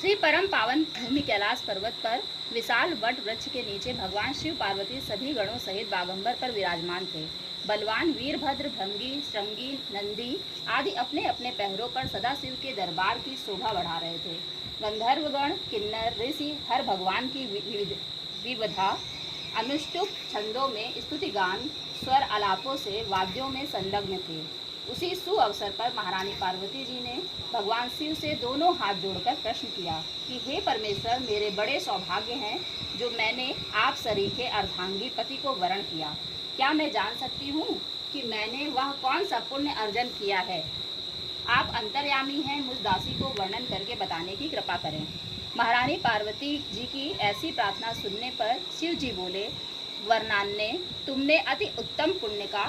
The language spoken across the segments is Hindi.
श्री परम पावन भूमि कैलाश पर्वत पर विशाल वट वृक्ष के नीचे भगवान शिव पार्वती सभी गणों सहित बागंबर पर विराजमान थे। बलवान वीरभद्र, भृंगी, श्रृंगी, नंदी आदि अपने अपने पहरों पर सदाशिव के दरबार की शोभा बढ़ा रहे थे। गंधर्वगण, किन्नर, ऋषि हर भगवान की विविधा अनुष्टुप छंदों में स्तुति गान, स्वर आलापों से वाद्यों में संलग्न थे। उसी सुअवसर पर महारानी पार्वती जी ने भगवान शिव से दोनों हाथ जोड़कर प्रश्न किया कि हे परमेश्वर, मेरे बड़े सौभाग्य हैं जो मैंने आप सरीखे अर्धांगी पति को वरण किया। क्या मैं जान सकती हूँ कि मैंने वह कौन सा पुण्य अर्जन किया है? आप अंतर्यामी हैं, मुझ दासी को वर्णन करके बताने की कृपा करें। महारानी पार्वती जी की ऐसी प्रार्थना सुनने पर शिव जी बोले, वर्णान्य, तुमने अति उत्तम पुण्य का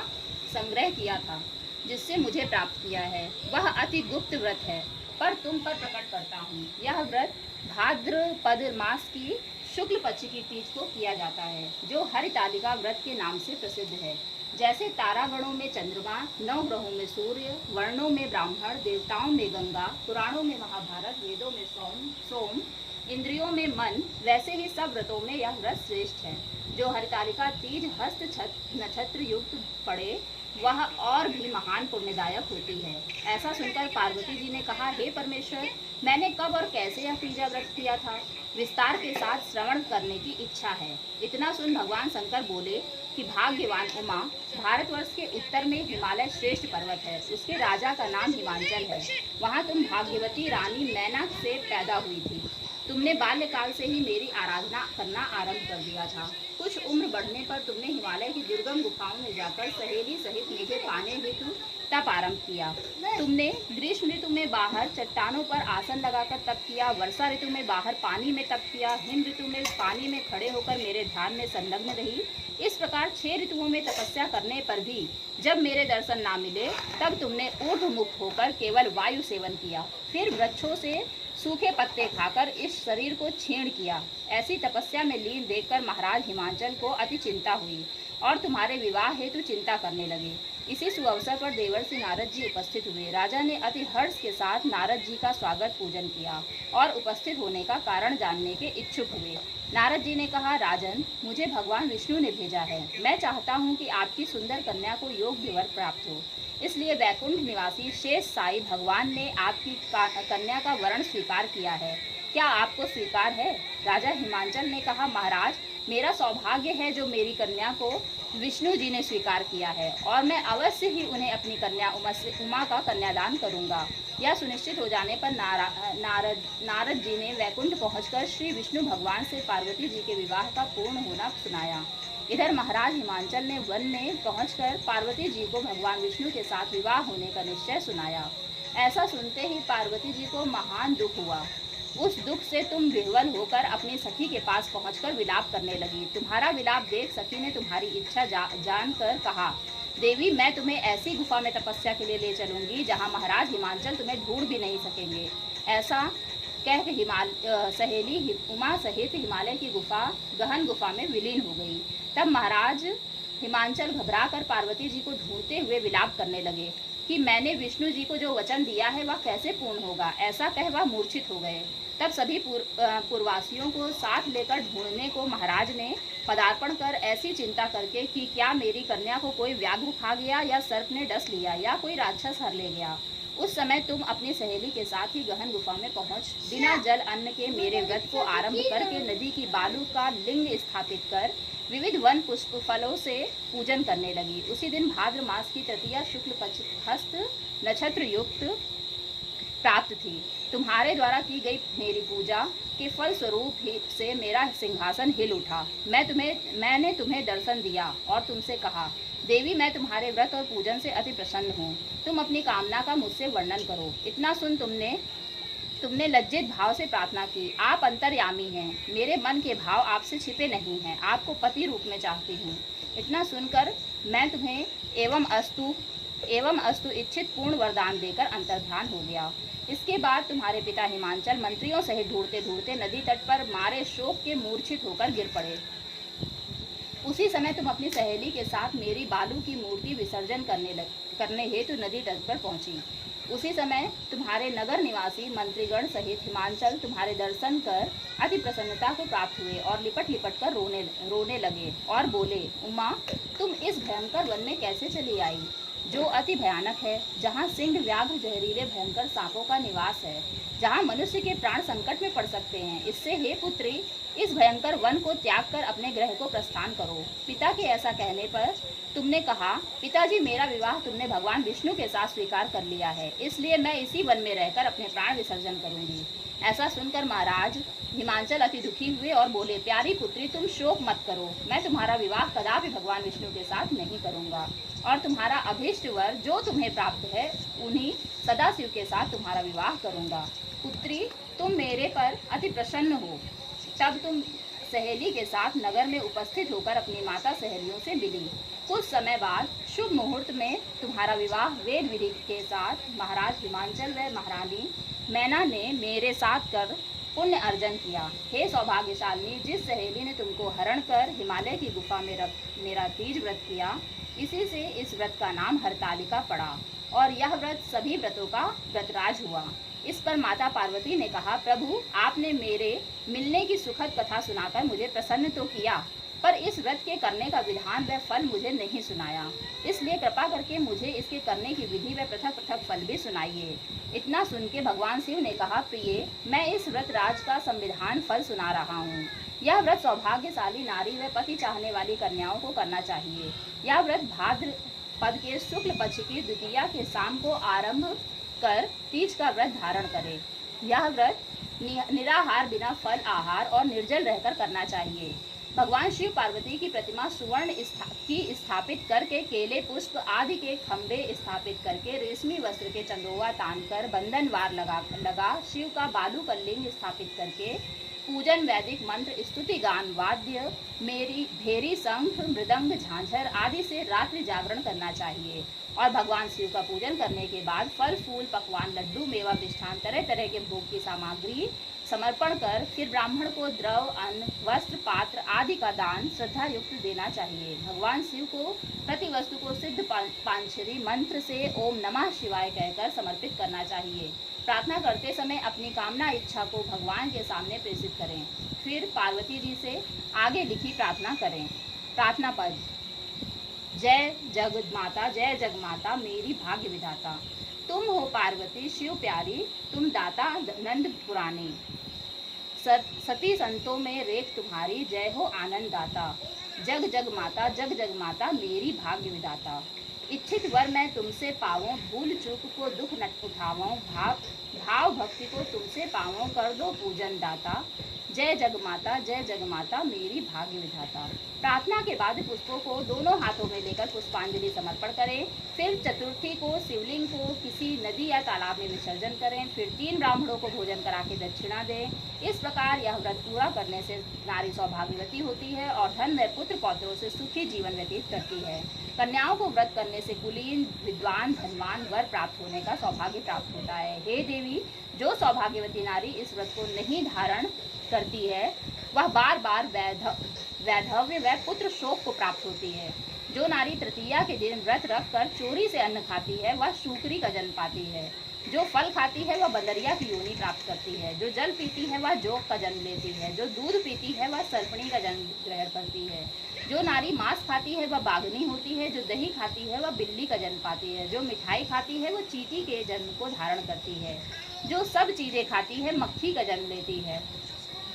संग्रह किया था जिससे मुझे प्राप्त किया है। वह अति गुप्त व्रत है, पर तुम पर प्रकट करता हूँ। यह व्रत भाद्रपद मास की शुक्ल पक्ष की तीज को किया जाता है, जो हरितालिका व्रत के नाम से प्रसिद्ध है। जैसे तारागणों में चंद्रमा, नवग्रहों में सूर्य, वर्णों में ब्राह्मण, देवताओं में गंगा, पुराणों में महाभारत, वेदों में सोम, इंद्रियों में मन, वैसे ही सब व्रतों में यह व्रत श्रेष्ठ है। जो हरितालिका तीज हस्त नक्षत्र युक्त पड़े वह और भी महान पुण्यदायक होती है। ऐसा सुनकर पार्वती जी ने कहा, हे परमेश्वर, मैंने कब और कैसे यह तीजा व्रत किया था? विस्तार के साथ श्रवण करने की इच्छा है। इतना सुन भगवान शंकर बोले कि भाग्यवान उमा, भारतवर्ष के उत्तर में हिमालय श्रेष्ठ पर्वत है। उसके राजा का नाम हिमांचल है। वहाँ तुम भाग्यवती रानी मैना से पैदा हुई थी। तुमने बाल्यकाल से ही मेरी आराधना करना आरंभ कर दिया था। कुछ उम्र बढ़ने पर तुमने हिमालय की दुर्गम गुफाओं में जाकर सहेली सहित मुझे पाने हेतु तप आरंभ किया। तुमने ग्रीष्म ऋतु में बाहर चट्टानों पर आसन लगाकर तप किया, वर्षा ऋतु में बाहर पानी में तप किया, हिम ऋतु में पानी में खड़े होकर मेरे ध्यान में संलग्न रही। इस प्रकार 6 ऋतुओं में तपस्या करने पर भी जब मेरे दर्शन ना मिले, तब तुमने ऊर्ध्वमुख होकर केवल वायु सेवन किया। फिर वृक्षों से सूखे पत्ते खाकर इस शरीर को क्षीण किया। ऐसी तपस्या में लीन देखकर महाराज हिमांचल को अति चिंता हुई और तुम्हारे विवाह हेतु चिंता करने लगे। इसी सुअवसर पर देवर्षि नारद जी उपस्थित हुए। राजा ने अति हर्ष के साथ नारद जी का स्वागत पूजन किया और उपस्थित होने का कारण जानने के इच्छुक हुए। नारद जी ने कहा, राजन, मुझे भगवान विष्णु ने भेजा है। मैं चाहता हूँ कि आपकी सुंदर कन्या को योग्य वर प्राप्त हो। इसलिए वैकुंठ निवासी शेष साई भगवान ने आपकी कन्या का वरण स्वीकार किया है। क्या आपको स्वीकार है? राजा हिमांचल ने कहा, महाराज, मेरा सौभाग्य है जो मेरी कन्या को विष्णु जी ने स्वीकार किया है और मैं अवश्य ही उन्हें अपनी कन्या उमा का कन्यादान करूंगा। यह सुनिश्चित हो जाने पर नारद जी ने वैकुंठ पहुंचकर श्री विष्णु भगवान से पार्वती जी के विवाह का पूर्ण होना सुनाया। इधर महाराज हिमांचल ने वन में पहुंचकर पार्वती जी को भगवान विष्णु के साथ विवाह होने का निश्चय सुनाया। ऐसा सुनते ही पार्वती जी को महान दुख हुआ। उस दुख से तुम विह्वल होकर अपनी सखी के पास पहुंचकर विलाप करने लगी। तुम्हारा विलाप देख सखी ने तुम्हारी इच्छा जानकर कहा, देवी, मैं तुम्हें ऐसी गुफा में तपस्या के लिए ले चलूंगी जहां महाराज हिमांचल तुम्हें ढूंढ भी नहीं सकेंगे। ऐसा कह सहेली उमा सहित हिमालय की गहन गुफा में विलीन हो गई। तब महाराज हिमांचल घबराकर पार्वती जी को ढूंढते हुए विलाप करने लगे कि मैंने विष्णु जी को जो वचन दिया है वह कैसे पूर्ण होगा। ऐसा कह वह मूर्छित हो गए। तब सभी पूर्ववासियों को साथ लेकर ढूंढने को महाराज ने पदार्पण कर ऐसी चिंता करके कि क्या मेरी कन्या को कोई व्याघ्र खा गया या सर्प ने डस लिया या कोई राक्षस हर ले गया। उस समय तुम अपनी सहेली के साथ ही गहन गुफा में पहुंच बिना जल अन्न के मेरे व्रत को आरंभ करके नदी की बालू का लिंग स्थापित कर विविध वन पुष्प फलों से पूजन करने लगी। उसी दिन भाद्र मास की तृतीया शुक्ल पक्ष हस्त नक्षत्र युक्त प्राप्त थी। तुम्हारे द्वारा की गई मेरी पूजा के फल स्वरूप से मेरा सिंहासन हिल उठा। मैंने तुम्हें दर्शन दिया और तुमसे कहा, देवी, मैं तुम्हारे व्रत और पूजन से अति प्रसन्न हूँ। तुम अपनी कामना का मुझसे वर्णन करो। इतना सुन तुमने लज्जित भाव से प्रार्थना की। आप अंतर्यामी हैं, मेरे मन के भाव आपसे छिपे नहीं हैं। आपको पति रूप में चाहती हूँ। इतना सुनकर मैं तुम्हें एवं अस्तु इच्छित पूर्ण वरदान देकर अंतर्ध्यान हो गया। इसके बाद तुम्हारे पिता हिमांचल मंत्रियों सहित ढूंढते ढूंढते नदी तट पर मारे शोक के मूर्छित होकर गिर पड़े। उसी समय तुम अपनी सहेली के साथ मेरी बालू की मूर्ति विसर्जन करने हेतु नदी तट पर पहुंची। उसी समय तुम्हारे नगर निवासी मंत्रीगण सहित हिमांचल तुम्हारे दर्शन कर अति प्रसन्नता को प्राप्त हुए और लिपट लिपट कर रोने लगे और बोले, उमा, तुम इस भयंकर वन में कैसे चली आई, जो अति भयानक है, जहाँ सिंह, व्याघ्र, जहरीले भयंकर सांपों का निवास है, जहाँ मनुष्य के प्राण संकट में पड़ सकते हैं। इससे हे पुत्री, इस भयंकर वन को त्याग कर अपने गृह को प्रस्थान करो। पिता के ऐसा कहने पर तुमने कहा, पिताजी, मेरा विवाह तुमने भगवान विष्णु के साथ स्वीकार कर लिया है, इसलिए मैं इसी वन में रहकर अपने प्राण विसर्जन करूंगी। ऐसा सुनकर महाराज हिमांचल अति दुखी हुए और बोले, प्यारी पुत्री, तुम शोक मत करो, मैं तुम्हारा विवाह कदापि भगवान विष्णु के साथ नहीं करूंगा और तुम्हारा अभीष्ट वर जो तुम्हें प्राप्त है उन्हीं सदाशिव के साथ तुम्हारा विवाह करूंगा। पुत्री, तुम मेरे पर अति प्रसन्न हो। तब तुम सहेली के साथ नगर में उपस्थित होकर अपनी माता सहेलियों से मिली। कुछ समय बाद शुभ मुहूर्त में तुम्हारा विवाह वेद विधि के साथ महाराज हिमांचल व महारानी मैना ने मेरे साथ कर पुण्य अर्जन किया। हे सौभाग्यशालिनी, जिस सहेली ने तुमको हरण कर हिमालय की गुफा में रख मेरा तीज व्रत किया, इसी से इस व्रत का नाम हरतालिका पड़ा और यह व्रत सभी व्रतों का व्रतराज हुआ। इस पर माता पार्वती ने कहा, प्रभु, आपने मेरे मिलने की सुखद कथा सुनाकर मुझे प्रसन्न तो किया, पर इस व्रत के करने का विधान व फल मुझे नहीं सुनाया, इसलिए कृपा करके मुझे इसके करने की विधि व पृथक पृथक फल भी सुनाइए। इतना सुन के भगवान शिव ने कहा, प्रिय, मैं इस व्रत राज का संविधान फल सुना रहा हूँ। यह व्रत सौभाग्यशाली नारी व पति चाहने वाली कन्याओं को करना चाहिए। यह व्रत भाद्र पद के शुक्ल पक्ष की द्वितीया के शाम को आरंभ कर तीज का व्रत धारण करे। यह व्रत निराहार, बिना फल आहार और निर्जल रहकर करना चाहिए। भगवान शिव पार्वती की प्रतिमा सुवर्ण की स्थापित करके, केले, पुष्प आदि के खंभे स्थापित करके, रेशमी वस्त्र के चंदोवा तान कर, बंधनवार लगा शिव का बालू का लिंग स्थापित करके, पूजन, वैदिक मंत्र, स्तुति गान, वाद्य, मेरी भेरी, शंख, मृदंग, झांझर आदि से रात्रि जागरण करना चाहिए। और भगवान शिव का पूजन करने के बाद फल, फूल, पकवान, लड्डू, मेवा, मिष्ठान, तरह तरह के भोग की सामग्री समर्पण कर फिर ब्राह्मण को द्रव, अन्न, वस्त्र, पात्र आदि का दान श्रद्धा युक्त देना चाहिए। भगवान शिव को प्रति वस्तु को सिद्ध पांचरी मंत्र से ओम नमः शिवाय कहकर समर्पित करना चाहिए। प्रार्थना करते समय अपनी कामना इच्छा को भगवान के सामने प्रेषित करें। फिर पार्वती जी से आगे लिखी प्रार्थना करें। प्रार्थना पद। जय जग माता मेरी भाग्य विधाता, तुम हो पार्वती शिव प्यारी, तुम दाता नंद पुरानी, सती संतों में रेख तुम्हारी, जय हो आनंद दाता। जग जग माता मेरी भाग्य विधाता, इच्छित वर मैं तुमसे पाऊँ, भूल चूक को दुख न उठाऊँ, भाव भक्ति को तुमसे पाऊँ, कर दो पूजन दाता। जय जग माता मेरी भाग्य विधाता। प्रार्थना के बाद पुष्पों को दोनों हाथों में लेकर पुष्पांजलि समर्पण करें। फिर चतुर्थी को शिवलिंग को किसी नदी या तालाब में विसर्जन करें। फिर 3 ब्राह्मणों को भोजन करा के दक्षिणा दें। इस प्रकार यह व्रत पूरा करने से नारी सौभाग्यवती होती है और धन व पुत्र पौत्रों से सुखी जीवन व्यतीत करती है। कन्याओं को व्रत करने से कुलीन, विद्वान, धनवान वर प्राप्त होने का सौभाग्य प्राप्त होता है। हे देवी, जो सौभाग्यवती नारी इस व्रत को नहीं धारण करती है, वह बार बार वैधव्य व पुत्र शोक को प्राप्त होती है। जो नारी तृतीया के दिन व्रत रख कर चोरी से अन्न खाती है, वह शूकरी का जन्म पाती है। जो फल खाती है, वह बंदरिया की योनि प्राप्त करती है। जो जल पीती है, वह जोग का जन्म लेती है। जो दूध पीती है, वह सर्पणी का जन्म ग्रहण करती है। जो नारी मांस खाती है, वह बाघनी होती है। जो दही खाती है, वह बिल्ली का जन्म पाती है। जो मिठाई खाती है, वह चींटी के जन्म को धारण करती है। जो सब चीजें खाती है, मक्खी का जन्म लेती है।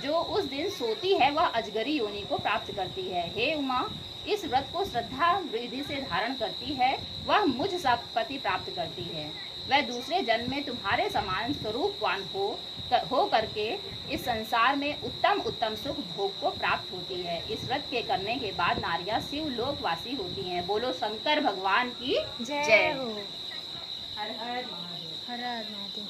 जो उस दिन सोती है, वह अजगरी योनि को प्राप्त करती है। हे उमा, इस व्रत को श्रद्धा विधि से धारण करती है, वह मुझ सा पति प्राप्त करती है। वह दूसरे जन्म में तुम्हारे समान स्वरूपवान हो करके इस संसार में उत्तम उत्तम सुख भोग को प्राप्त होती है। इस व्रत के करने के बाद नारियां शिव लोकवासी होती हैं। बोलो शंकर भगवान की जय हो। हर हर महादेव। हर हर महादेव।